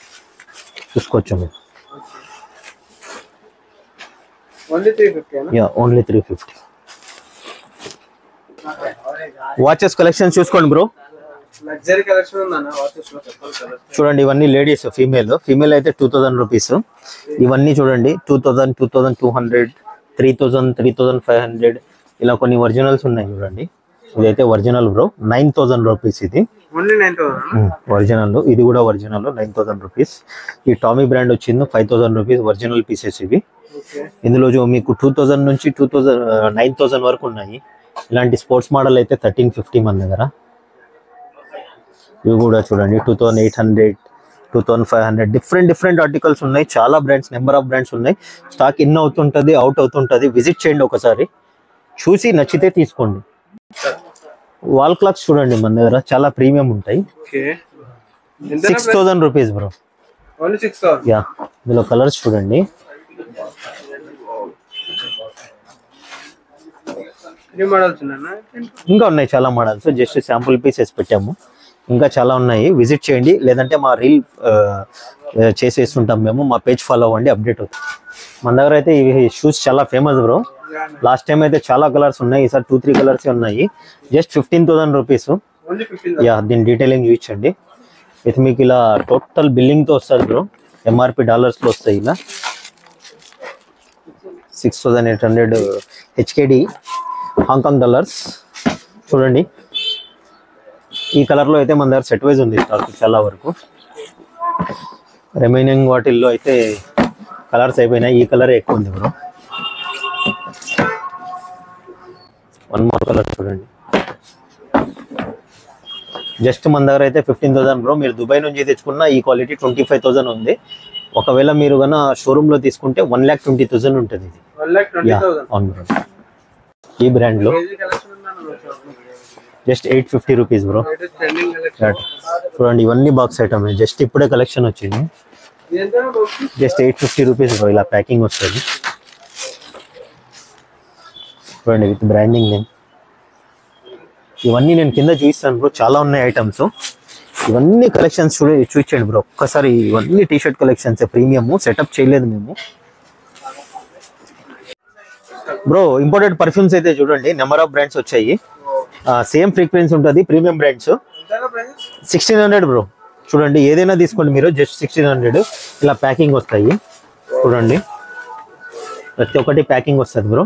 A: చూసుకోవచ్చు మీరు.
B: Only 350
A: yeah only 350. Watches collection చూసుకోండి బ్రో.
B: లగ్జరీ కలెక్షన్ ఉందన్న వాచెస్ లో చెప్పాలి.
A: చూడండి ఇవన్నీ లేడీస్, ఫీమేల్ అయితే 2000 రూపీస్. ఇవన్నీ చూడండి 2000, 2200, 3000, 3500 ఇలా కొన్ని ఒరిజినల్స్ ఉన్నాయి చూడండి. ఇదైతే ఒరిజినల్ బ్రో, 9000 రూపీస్ ఇది.
B: Only 9000
A: original. ఇది కూడా ఒరిజినల్ 9000 రూపీస్. ఈ టామీ బ్రాండ్ వచ్చింది 5000 రూపీస్ ఒరిజినల్ పీసెస్ ఇవి. ఇందులో మీకు 2000 నుంచి 9000 వరకు ఉన్నాయి. ఇలాంటి స్పోర్ట్స్ మోడల్ అయితే 1350 మన దగ్గర. ఇవి కూడా చూడండి 2800, 2500 డిఫరెంట్ ఆర్టికల్స్ ఉన్నాయి. చాలా బ్రాండ్స్, నెంబర్ ఆఫ్ బ్రాండ్స్ ఉన్నాయి. స్టాక్ ఇన్ అవుతుంటది, అవుట్ అవుతుంటది. విజిట్ చేయండి ఒకసారి, చూసి నచ్చితే తీసుకోండి. వాల్ క్లాక్స్ చూడండి మన దగ్గర చాలా ప్రీమియం ఉంటాయి. 6000 రూపీస్ బ్రో.
B: ఓన్లీ 6000.
A: యా ఇందులో కలర్స్ చూడండి. ఇంకా ఉన్నాయి చాలా మోడల్స్, జస్ట్ శాంపుల్ పీసెస్ పెట్టాము. ఇంకా చాలా ఉన్నాయి, విజిట్ చేయండి. లేదంటే మా రీల్ చేసేస్తుంటాం మేము, మా పేజ్ ఫాలో అవ్వండి, అప్డేట్ అవుతుంది. మన దగ్గర అయితే ఇవి షూస్ చాలా ఫేమస్ బ్రో. లాస్ట్ టైం అయితే చాలా కలర్స్ ఉన్నాయి, ఈసారి 2-3 కలర్స్ ఉన్నాయి. Just 15,000 rupees. యా దీని డీటెయిలింగ్ చూపించండి. ఇది మీకు ఇలా టోటల్ బిల్లింగ్ తో వస్తుంది బ్రో. ఎంఆర్పి డాలర్స్ లో వస్తాయి. ఇలా 6800 HKD హాంకాంగ్ డాలర్స్. చూడండి ఈ కలర్ లో అయితే మన దగ్గర సెట్ వైజ్ ఉంది స్టాక్ చాలా వరకు. రిమైనింగ్ వాటిల్లో అయితే కలర్స్ అయిపోయినాయి. ఈ కలర్ ఎక్కువ ఉంది బ్రో. వన్ మోర్ కలర్ చూడండి. జస్ట్ మన దగ్గర అయితే 15,000 బ్రో. మీరు దుబాయ్ నుంచి తెచ్చుకున్న ఈ క్వాలిటీ 25,000 ఉంది. ఒకవేళ మీరు కన్నా షోరూమ్ లో తీసుకుంటే 1,20,000 ఉంటుంది ఇది.
B: 1,20,000
A: అవును బ్రో. ఈ బ్రాండ్ లో జస్ట్ 850 రూపీస్ బ్రో. చూడండి ఇవన్నీ బాక్స్ ఐటమ్, జస్ట్ ఇప్పుడే కలెక్షన్ వచ్చింది. Just 850 rupees bro. ఇలా ప్యాకింగ్ వస్తుంది చూడండి, విత్ బ్రాండింగ్ నేమ్. ఇవన్నీ నేను కింద చూపిస్తాను బ్రో, చాలా ఉన్నాయి ఐటమ్స్. ఇవన్నీ కలెక్షన్స్ చూపించండి బ్రో ఒక్కసారి. ఇవన్నీ T shirt collections, premium setup చేయలేదు మేము బ్రో. ఇంపోర్టెడ్ పర్ఫ్యూమ్స్ అయితే చూడండి, నెంబర్ ఆఫ్ బ్రాండ్స్ వచ్చాయి. సేమ్ ఫ్రీక్వెన్సీ ఉంటుంది. Premium brands 1600 bro. చూడండి ఏదైనా తీసుకోండి మీరు, జస్ట్ 1600. ఇలా ప్యాకింగ్ వస్తాయి చూడండి, ప్రతి ఒక్కటి ప్యాకింగ్ వస్తుంది బ్రో.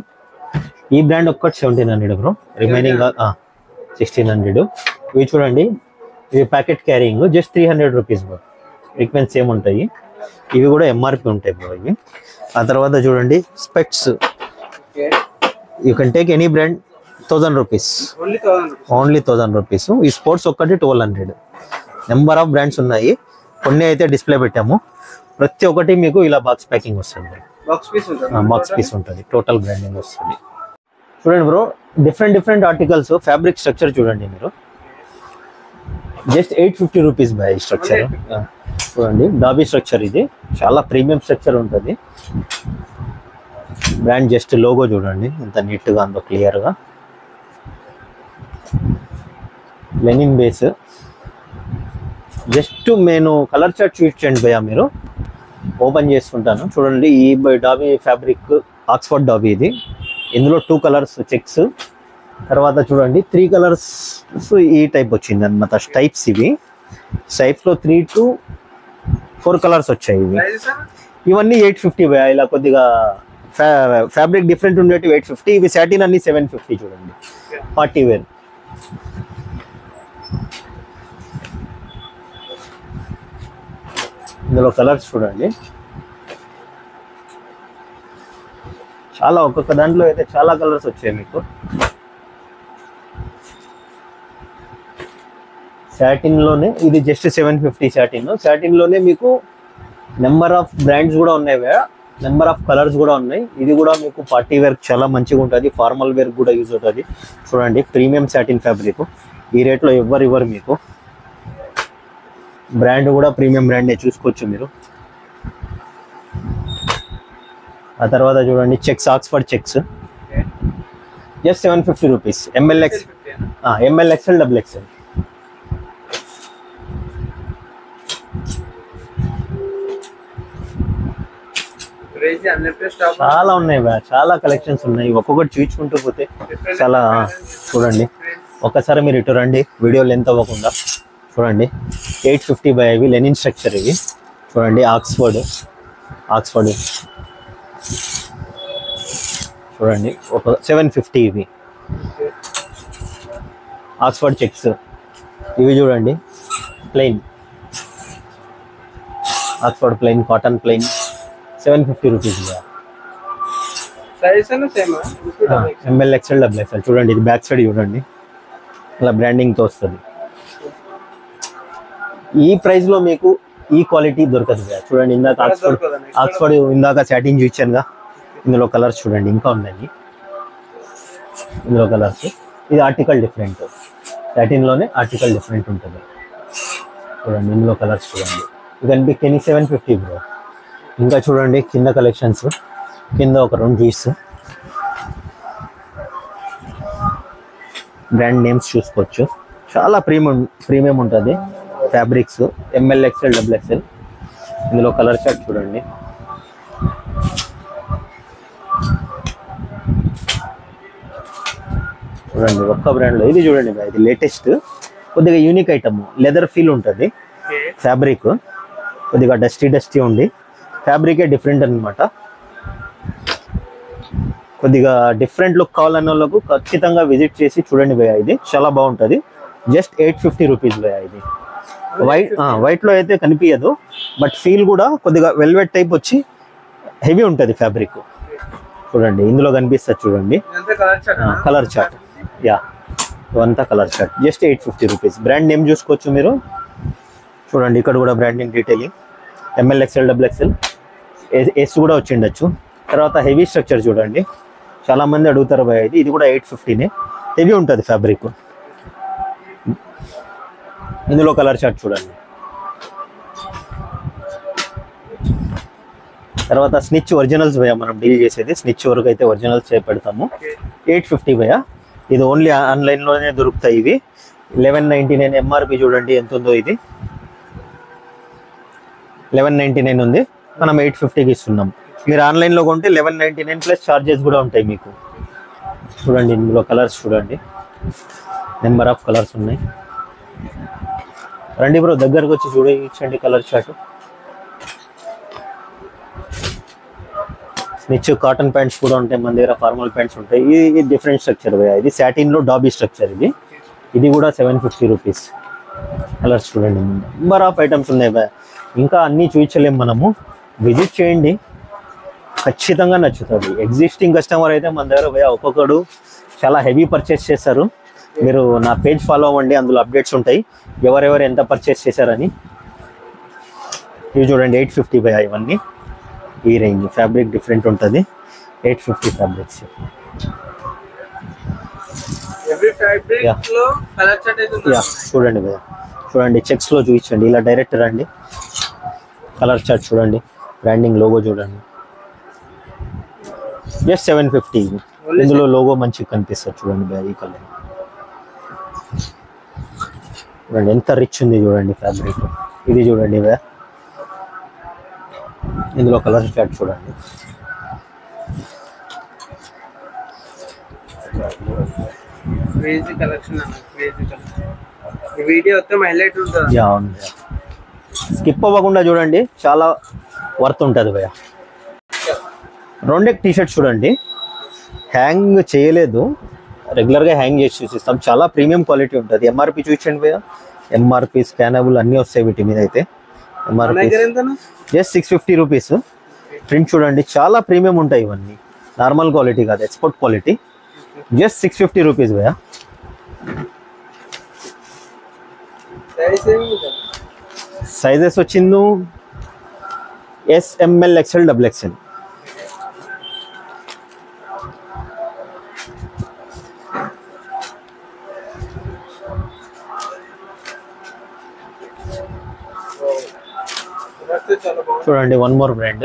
A: ఈ బ్రాండ్ ఒక్కటి 1700 బ్రో. రిమైనింగ్ 1600. ఇవి చూడండి, ఇవి packet carrying just 300 rupees bro. Frequency same ఉంటాయి. ఇవి కూడా ఎంఆర్పి ఉంటాయి బ్రో ఇవి. ఆ తర్వాత చూడండి specs, you can take any brand 1000 rupees. Only 1000 rupees. ఈ స్పోర్ట్స్ ఒక్కటి 1200. నెంబర్ ఆఫ్ బ్రాండ్స్ ఉన్నాయి. కొన్ని అయితే డిస్ప్లే పెట్టాము. ప్రతి ఒక్కటి మీకు ఇలా బాక్స్ ప్యాకింగ్ వస్తుంది. బాక్స్ పీస్ ఉంటుంది, టోటల్ బ్రాండింగ్ వస్తుంది. చూడండి bro, different articles. Fabric structure చూడండి మీరు, జస్ట్ 850 రూపీస్ బై స్ట్రక్చర్. చూడండి డాబీ స్ట్రక్చర్, ఇది చాలా ప్రీమియం స్ట్రక్చర్ ఉంటుంది. బ్రాండ్ జస్ట్ లోగో చూడండి ఎంత నీట్ గా ఉందో, క్లియర్ గా. Lenin base. జస్ట్ నేను కలర్ చార్ట్ చూపించండి భయ్యా, మీరు ఓపెన్ చేసుకుంటాను చూడండి. ఈ డాబీ ఫ్యాబ్రిక్ ఆక్స్ఫర్డ్ డాబీ ఇది. ఇందులో 2 కలర్స్ చెక్స్. తర్వాత చూడండి 3 కలర్స్ ఈ టైప్ వచ్చింది అనమాట. స్టైప్స్ ఇవి. స్టైప్స్ లో 3 to 4 కలర్స్ వచ్చాయి ఇవి. ఇవన్నీ 850 భయ్యా. ఇలా కొద్దిగా ఫ్యాబ్రిక్ డిఫరెంట్ ఉండేవి 850. ఇవి సాటిన్ అన్ని 750. చూడండి పార్టీ వేర్. ఇందులో కలర్స్ చూడండి, చాలా ఒక్కొక్క దాంట్లో అయితే చాలా కలర్స్ వచ్చాయి మీకు. సాటిన్ లోనే ఇది జస్ట్ 750 సాటిన్. సాటిన్ లోనే మీకు నెంబర్ ఆఫ్ బ్రాండ్స్ కూడా ఉన్నాయి, నెంబర్ ఆఫ్ కలర్స్ కూడా ఉన్నాయి. ఇది కూడా మీకు పార్టీ వేర్ చాలా మంచిగా ఉంటుంది, ఫార్మల్ వేర్ కూడా యూజ్ అవుతుంది. చూడండి ప్రీమియం సాటిన్ ఫ్యాబ్రిక్. ఈ రేట్లో ఇవ్వరు మీకు. బ్రాండ్ కూడా ప్రీమియం బ్రాండే, చూసుకోవచ్చు మీరు. ఆ తర్వాత చూడండి checks, Oxford checks just 750 rupees. ML XL double XL.
B: Crazy unlimited stock
A: చాలా ఉన్నాయి భయ, చాలా కలెక్షన్స్ ఉన్నాయి. ఒక్కొక్కటి చూపించుకుంటూ పోతే చాలా. చూడండి ఒకసారి మీరు ఇటు రండి, వీడియో లెంత్ అవ్వకుండా చూడండి. 850 బై ఇవి లెనిన్ స్ట్రక్చర్ ఇవి చూడండి. ఆక్స్ఫర్డ్ చూడండి ఒక 750 ఇవి. ఆక్స్ఫర్డ్ చెక్స్ ఇవి చూడండి, plain Oxford plain, cotton plain 750 rupees.
B: Size అన్న same
A: M L XL double XL చూడండి. ఇది బ్యాక్ సైడ్ చూడండి, అలా బ్రాండింగ్తో వస్తుంది. ఈ ప్రైస్లో మీకు ఈ క్వాలిటీ దొరకదు చూడండి. ఇందాక ఆక్స్ఫర్డ్ ఇందాక సాటిన్ చూపించానుగా, ఇందులో కలర్స్ చూడండి ఇంకా ఉన్నాయి. ఇందులో కలర్స్ ఇది ఆర్టికల్ డిఫరెంట్, సాటిన్లోనే ఆర్టికల్ డిఫరెంట్ ఉంటుంది చూడండి. ఇందులో కలర్స్ చూడండి. ఇది కనిపించని 750 బ్రో. ఇంకా చూడండి కింద కలెక్షన్స్, కింద ఒక 2 పీస్ బ్రాండ్ నేమ్స్ చూసుకోవచ్చు. చాలా ప్రీమియం ఉంటుంది. Fabrics ML XL double XL. ఇందులో కలర్ చార్ట్ చూడండి. చూడండి ఒక్క బ్రాండ్లో ఇది చూడండి. ఇది లేటెస్ట్, కొద్దిగా యూనిక్ ఐటమ్. లెదర్ ఫీల్ ఉంటుంది. ఫ్యాబ్రిక్ కొద్దిగా డస్టీ ఉంది. ఫ్యాబ్రికే డిఫరెంట్ అనమాట. కొద్దిగా డిఫరెంట్ లుక్ కావాలన్న వాళ్ళకు ఖచ్చితంగా విజిట్ చేసి చూడండి భయ్యా. ఇది చాలా బాగుంటుంది. జస్ట్ 850 రూపీస్ భయ్యా. ఇది వైట్లో అయితే కనిపించదు, బట్ ఫీల్ కూడా కొద్దిగా వెల్వెట్ టైప్ వచ్చి హెవీ ఉంటుంది ఫ్యాబ్రిక్. చూడండి ఇందులో కనిపిస్తుంది చూడండి కలర్ చార్ట్. యా ఇవంతా colour chart. Just 850 rupees. Brand name చూసుకోవచ్చు మీరు. చూడండి ఇక్కడ కూడా branding detailing. M L XL double XL S కూడా వచ్చిండొచ్చు. తర్వాత హెవీ స్ట్రక్చర్ చూడండి, చాలా మంది అడుగుతారు భయ. ఇది కూడా 850నే, హెవీ ఉంటుంది ఫ్యాబ్రిక్. ఇందులో కలర్ చార్ట్ చూడండి. తర్వాత స్నిచ్ ఒరిజినల్స్ భయ మనం డీల్ చేసేది. స్నిచ్ వరకు అయితే ఒరిజినల్స్ పెడతాము. 850 భయ. ఇది ఓన్లీ ఆన్లైన్లోనే దొరుకుతాయి ఇవి. 1199 ఎంఆర్పి చూడండి ఎంత ఉందో. ఇది 1199 ఉంది, మనం 850కి ఇస్తున్నాం. మీరు ఆన్లైన్లో కొంటే 1199 ప్లస్ ఛార్జెస్ కూడా ఉంటాయి మీకు. చూడండి ఇందులో కలర్స్ చూడండి, నెంబర్ ఆఫ్ కలర్స్ ఉన్నాయి. రండి బ్రో దగ్గరకు వచ్చి చూడండి colour chart. Snitch cotton pants కూడా ఉంటాయి మన దగ్గర, ఫార్మల్ ప్యాంట్స్ ఉంటాయి. ఇది డిఫరెంట్ స్ట్రక్చర్ భయ. ఇది సాటిన్లో డాబీ స్ట్రక్చర్. ఇది కూడా 750 రూపీస్. కలర్స్ చూడండి, నెంబర్ ఆఫ్ ఐటమ్స్ ఉన్నాయి భయ. ఇంకా అన్నీ చూపించలేము మనము. విజిట్ చేయండి, ఖచ్చితంగా నచ్చుతుంది. ఎగ్జిస్టింగ్ కస్టమర్ అయితే మన దగ్గర భయ ఒక్కొక్కడు చాలా హెవీ పర్చేస్ చేస్తారు. మీరు నా పేజ్ ఫాలో అవ్వండి, అందులో అప్డేట్స్ ఉంటాయి ఎవరెవరు ఎంత పర్చేస్ చేశారని. ఇవి చూడండి 850 భయ. ఇవన్నీ ఈ రేంజ్. ఫ్యాబ్రిక్ డిఫరెంట్ ఉంటుంది. 850 ఫ్యాబ్రిక్స్. చూడండి భయ, చూడండి చెక్స్లో చూపించండి. ఇలా డైరెక్ట్ రండి, కలర్ చార్ట్ చూడండి, బ్రాండింగ్ లోగో చూడండి. జస్ట్ 750. ఇందులో లోగో మంచిగా కనిపిస్తుంది చూడండి భయ. ఈ కలర్ చూడండి ఎంత రిచ్ ఉంది చూడండి ఫ్యాబ్రిక్. ఇది చూడండి భయ, ఇందులో కలర్ చార్ట్ చూడండి.
B: క్రేజీ కలెక్షన్ అన్న, క్రేజీ కలెక్షన్. ఈ వీడియో మొత్తం హైలైట్ ఉంటుంది.
A: యా అవును భయ, స్కిప్ అవ్వకుండా చూడండి, చాలా వర్త్ ఉంటుంది భయ. రెండెక్ టీషర్ట్ చూడండి, హ్యాంగ్ చేయలేదు, రెగ్యులర్గా హ్యాంగ్ చేసి చూసిస్తాం. చాలా ప్రీమియం క్వాలిటీ ఉంటుంది. ఎంఆర్పి చూపించండి భయ. ఎంఆర్పి స్కానబుల్ అన్నీ వస్తాయి వీటి మీద అయితే. MRP just 650 rupees. ప్రింట్ చూడండి, చాలా ప్రీమియం ఉంటాయి ఇవన్నీ. నార్మల్ క్వాలిటీ కాదు, ఎక్స్పోర్ట్ క్వాలిటీ. జస్ట్ 650 రూపీస్ భయ. సైజెస్ వచ్చింది S, M L, XL, double XL. చూడండి వన్ మోర్ బ్రాండ్.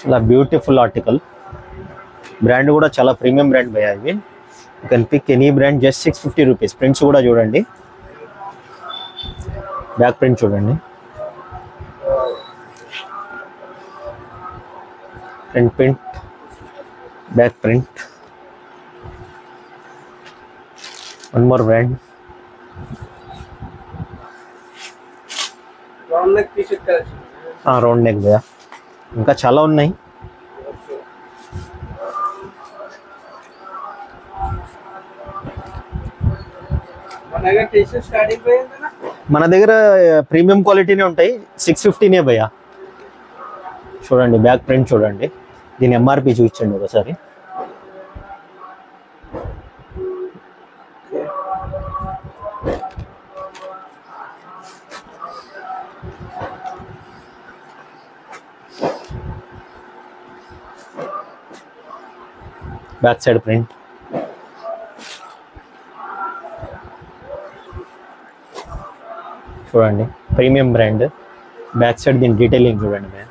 A: చాలా బ్యూటిఫుల్ ఆర్టికల్. బ్రాండ్ కూడా చాలా ప్రీమియం బ్రాండ్ భయ. ఇవి you can pick any brand. Just 650 rupees. Prints కూడా చూడండి, బ్యాక్ ప్రింట్ చూడండి, front print, back print. One more brand.
B: Round neck T shirt collection.
A: Round neck భయ్యా, ఇంకా చాలా ఉన్నాయి. మన దగ్గర ప్రీమియం క్వాలిటీనే ఉంటాయి. 650నే భయ్యా. చూడండి బ్యాక్ ప్రింట్ చూడండి, దీని ఎంఆర్పి చూపించండి ఒకసారి. బ్యాక్ సైడ్ ప్రింట్, చూడండి ప్రీమియం బ్రాండ్. బ్యాక్ సైడ్ దీని డీటెయిలింగ్ చూడండి మ్యామ్.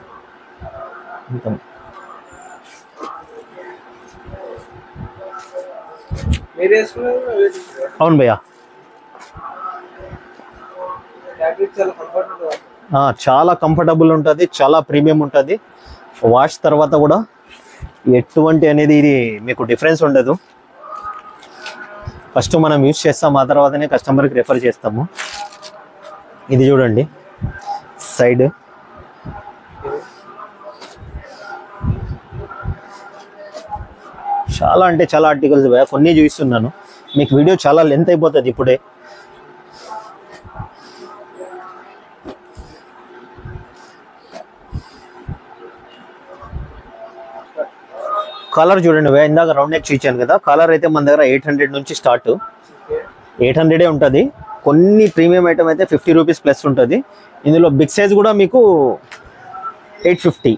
A: అవును భయ్యా, చాలా కంఫర్టబుల్ ఉంటుంది, చాలా ప్రీమియం ఉంటుంది. వాష్ తర్వాత కూడా ఎటువంటి అనేది ఇది మీకు డిఫరెన్స్ ఉండదు. ఫస్ట్ మనం యూజ్ చేస్తాం, ఆ తర్వాతనే కస్టమర్కి రెఫర్ చేస్తాము. ఇది చూడండి సైడ్, చాలా అంటే చాలా ఆర్టికల్స్ కొన్ని చూపిస్తున్నాను మీకు. వీడియో చాలా లెంత్ అయిపోతుంది ఇప్పుడే. కాలర్ చూడండి, ఇందాక రౌండ్ నెక్ చూపించాను కదా. కాలర్ అయితే మన దగ్గర 800 నుంచి స్టార్ట్, 800 ఉంటుంది. కొన్ని ప్రీమియం ఐటమ్ అయితే 50 రూపీస్ ప్లస్ ఉంటుంది. ఇందులో బిగ్ సైజ్ కూడా మీకు 850.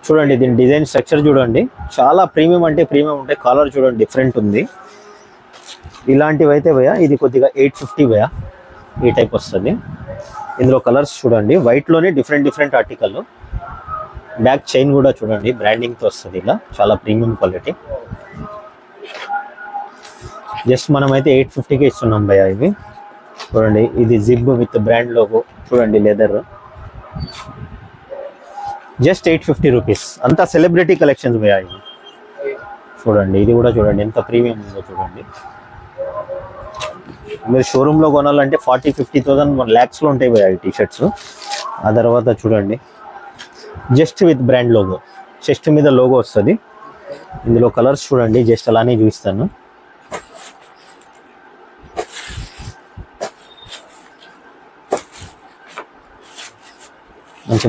A: చూడండి దీని డిజైన్ స్ట్రక్చర్ చూడండి, చాలా ప్రీమియం అంటే ప్రీమియం ఉంటాయి. కాలర్ చూడండి డిఫరెంట్ ఉంది. ఇలాంటివి అయితే భయ్యా ఇది కొద్దిగా 850 భయ్యా, ఈ టైప్ వస్తుంది. ఇందులో కలర్స్ చూడండి, వైట్లోనే డిఫరెంట్ ఆర్టికల్. బ్యాక్ చైన్ కూడా చూడండి బ్రాండింగ్తో వస్తుంది, ఇలా చాలా ప్రీమియం క్వాలిటీ. జస్ట్ మనమైతే 850కే ఇస్తున్నాం భయ్యా ఇవి. చూడండి ఇది జిప్ విత్ బ్రాండ్ లోగో చూడండి, లెదర్. Just 850 rupees. అంతా సెలబ్రిటీ కలెక్షన్స్ భయ్యా ఇవి. చూడండి ఇది కూడా చూడండి ఎంత ప్రీమియం ఉందో చూడండి. మీరు షోరూంలో కొనాలంటే 40-50,000 1,00,000లో ఉంటాయి భయ్యా ఈ టీషర్ట్స్. ఆ తర్వాత చూడండి just with brand logo, chest మీద లోగో వస్తుంది. ఇందులో కలర్స్ చూడండి, జస్ట్ అలానే చూపిస్తాను.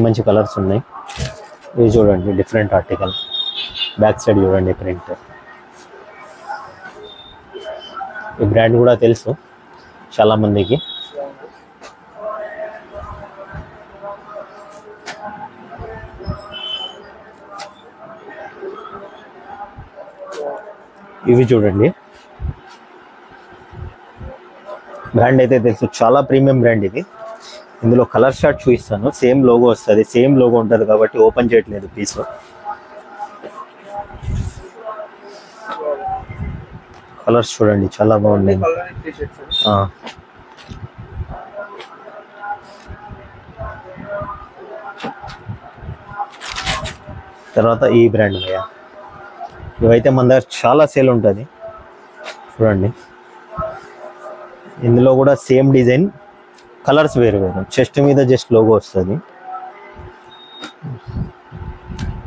A: మంచి కలర్స్ ఉన్నాయి. ఇది చూడండి డిఫరెంట్ ఆర్టికల్. బ్యాక్ సైడ్ చూడండి ప్రింట్. ఈ బ్రాండ్ కూడా తెలుసు చాలా మందికి. ఇవి చూడండి బ్రాండ్ అయితే తెలుసు, చాలా ప్రీమియం బ్రాండ్ ఇది. ఇందులో కలర్ షార్ట్ చూపిస్తాను. సేమ్ లోగో వస్తుంది, సేమ్ లోగో ఉంటుంది కాబట్టి ఓపెన్ చేయట్లేదు పీస్. కలర్స్ చూడండి చాలా బాగున్నాయి. తర్వాత ఈ బ్రాండ్ భయ్యా, ఇవైతే మన దగ్గర చాలా సేల్ ఉంటుంది. చూడండి ఇందులో కూడా సేమ్ డిజైన్, కలర్స్ వేరు. చెస్ట్ మీద జస్ట్ లోగో వస్తుంది.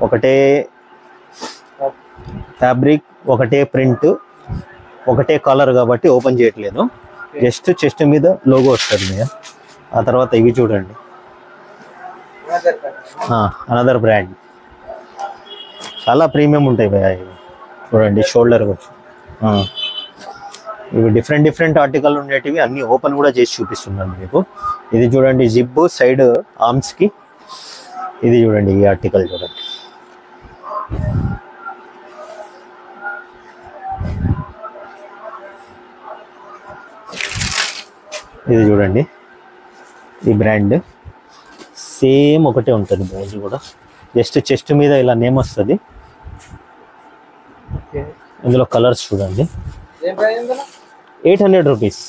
A: ఒకటే ఫ్యాబ్రిక్, ఒకటే ప్రింట్, ఒకటే కలర్ కాబట్టి ఓపెన్ చేయట్లేదు. జస్ట్ చెస్ట్ మీద లోగో వస్తుంది. ఆ తర్వాత ఇవి చూడండి, అనదర్ బ్రాండ్. చాలా ప్రీమియం ఉంటాయి భయ్యా ఇవి. చూడండి షోల్డర్ వచ్చి ఇవి డిఫరెంట్ ఆర్టికల్ ఉండేటివి అన్ని ఓపెన్ కూడా చేసి చూపిస్తున్నాను మీకు. ఇది చూడండి జిప్ సైడ్ ఆర్మ్స్ కి. ఇది చూడండి ఈ ఆర్టికల్ చూడండి. ఇది చూడండి ఈ బ్రాండ్ సేమ్ ఒకటే ఉంటుంది బ్రాండ్ కూడా. జస్ట్ చెస్ట్ మీద ఇలా నేమ్ వస్తుంది. ఇందులో కలర్స్ చూడండి, 800 రూపీస్.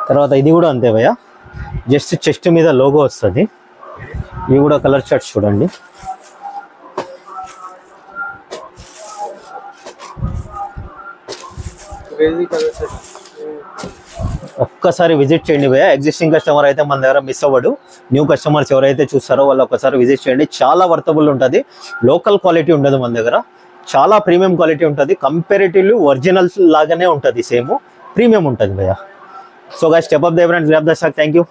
A: తర్వాత ఇది కూడా అంతే భయ్య, జస్ట్ చెస్ట్ మీద లోగో వస్తుంది. ఇవి కూడా కలర్ షర్ట్స్ చూడండి.
B: Crazy colours.
A: ఒక్కసారి విజిట్ చేయండి భయ్య. ఎగ్జిస్టింగ్ కస్టమర్ అయితే మన దగ్గర మిస్ అవ్వడు. న్యూ కస్టమర్స్ ఎవరైతే చూస్తారో వాళ్ళు ఒక్కసారి విజిట్ చేయండి. చాలా వర్తబుల్ ఉంటుంది. లోకల్ క్వాలిటీ ఉండదు మన దగ్గర, చాలా ప్రీమియం క్వాలిటీ ఉంటుంది. కంపారిటివ్లీ ఒరిజినల్స్ లాగానే ఉంటుంది, సేమ్ ప్రీమియం ఉంటుంది భయ్య. So guys, step up the brand, grab the stock. Thank you.